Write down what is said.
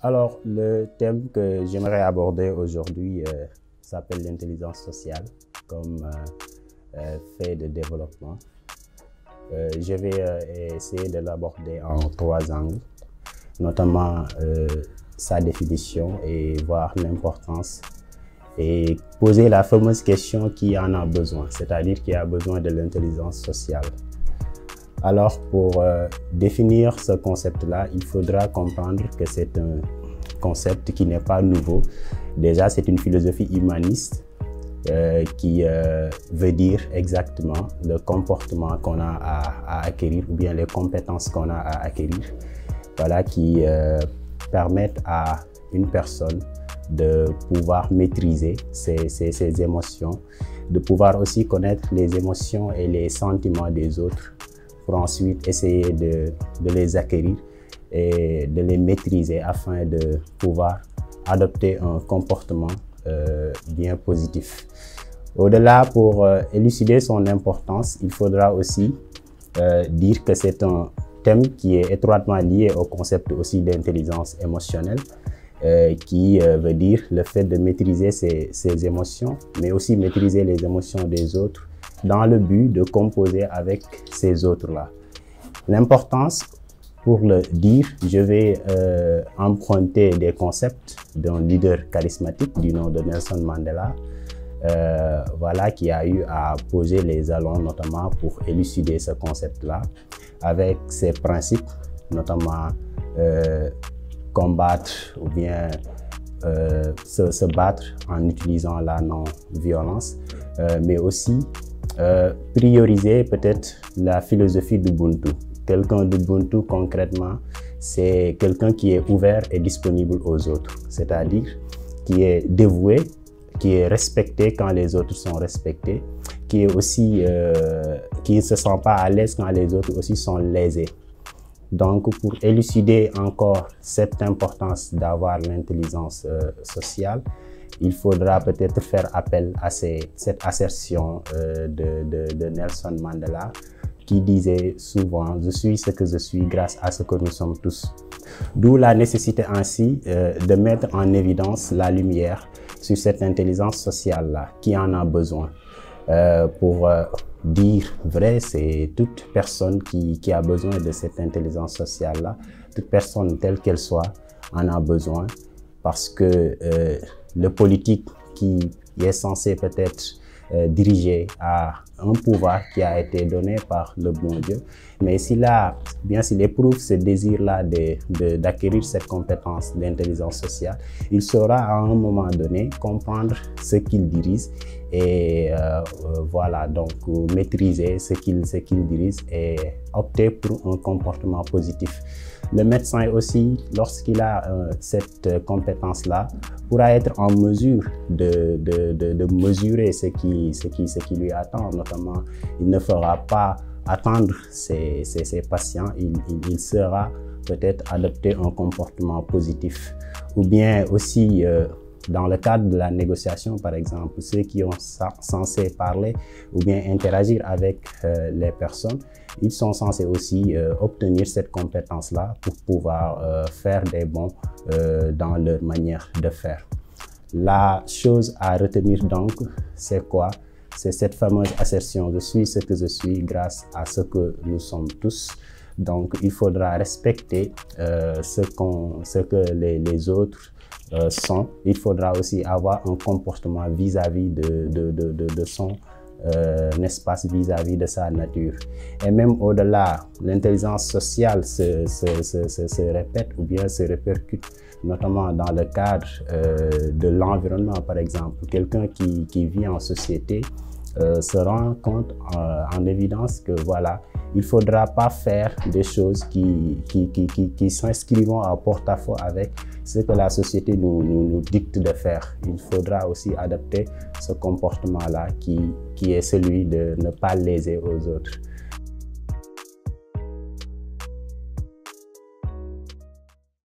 Alors, le thème que j'aimerais aborder aujourd'hui s'appelle l'intelligence sociale comme fait de développement. Je vais essayer de l'aborder en 3 angles, notamment sa définition et voir l'importance et poser la fameuse question qui en a besoin, c'est-à-dire qui a besoin de l'intelligence sociale. Alors, pour définir ce concept-là, il faudra comprendre que c'est un concept qui n'est pas nouveau. Déjà, c'est une philosophie humaniste qui veut dire exactement le comportement qu'on a à acquérir ou bien les compétences qu'on a à acquérir, voilà, qui permettent à une personne de pouvoir maîtriser ses émotions, de pouvoir aussi connaître les émotions et les sentiments des autres pour ensuite essayer de les acquérir et de les maîtriser afin de pouvoir adopter un comportement bien positif. Au-delà, pour élucider son importance, il faudra aussi dire que c'est un thème qui est étroitement lié au concept aussi d'intelligence émotionnelle, qui veut dire le fait de maîtriser ses émotions, mais aussi maîtriser les émotions des autres dans le but de composer avec ces autres-là. L'importance, pour le dire, je vais emprunter des concepts d'un leader charismatique du nom de Nelson Mandela, voilà, qui a eu à poser les jalons notamment pour élucider ce concept-là, avec ses principes, notamment combattre ou bien se battre en utilisant la non-violence, mais aussi prioriser peut-être la philosophie d'Ubuntu. Quelqu'un d'Ubuntu, concrètement, c'est quelqu'un qui est ouvert et disponible aux autres, c'est-à-dire qui est dévoué, qui est respecté quand les autres sont respectés, qui est aussi, qui ne se sent pas à l'aise quand les autres aussi sont lésés. Donc, pour élucider encore cette importance d'avoir l'intelligence sociale, il faudra peut-être faire appel à cette assertion de Nelson Mandela, qui disait souvent « Je suis ce que je suis grâce à ce que nous sommes tous ». D'où la nécessité ainsi de mettre en évidence la lumière sur cette intelligence sociale-là, qui en a besoin. Pour dire vrai, c'est toute personne qui a besoin de cette intelligence sociale-là, toute personne telle qu'elle soit en a besoin, parce que le politique qui est censé peut-être diriger à un pouvoir qui a été donné par le bon Dieu, mais s'il éprouve ce désir-là d'acquérir cette compétence d'intelligence sociale, il saura à un moment donné comprendre ce qu'il dirige et voilà, donc maîtriser ce qu'il dirige et opter pour un comportement positif. Le médecin aussi, lorsqu'il a cette compétence-là, pourra être en mesure de mesurer ce qui lui attend. Notamment, il ne fera pas attendre ses patients, il sera peut-être adopter un comportement positif. Ou bien aussi, dans le cadre de la négociation, par exemple, ceux qui sont censés parler ou bien interagir avec les personnes, ils sont censés aussi obtenir cette compétence-là pour pouvoir faire des bons dans leur manière de faire. La chose à retenir donc, c'est quoi? C'est cette fameuse assertion « Je suis ce que je suis grâce à ce que nous sommes tous ». Donc, il faudra respecter ce que les autres sont. Il faudra aussi avoir un comportement vis-à-vis de son espace, vis-à-vis de sa nature. Et même au-delà, l'intelligence sociale se répète ou bien se répercute, notamment dans le cadre de l'environnement, par exemple. Quelqu'un qui vit en société se rend compte en évidence que voilà, il ne faudra pas faire des choses qui s'inscrivent en porte-à-faux avec ce que la société nous dicte de faire. Il faudra aussi adapter ce comportement-là qui est celui de ne pas léser aux autres.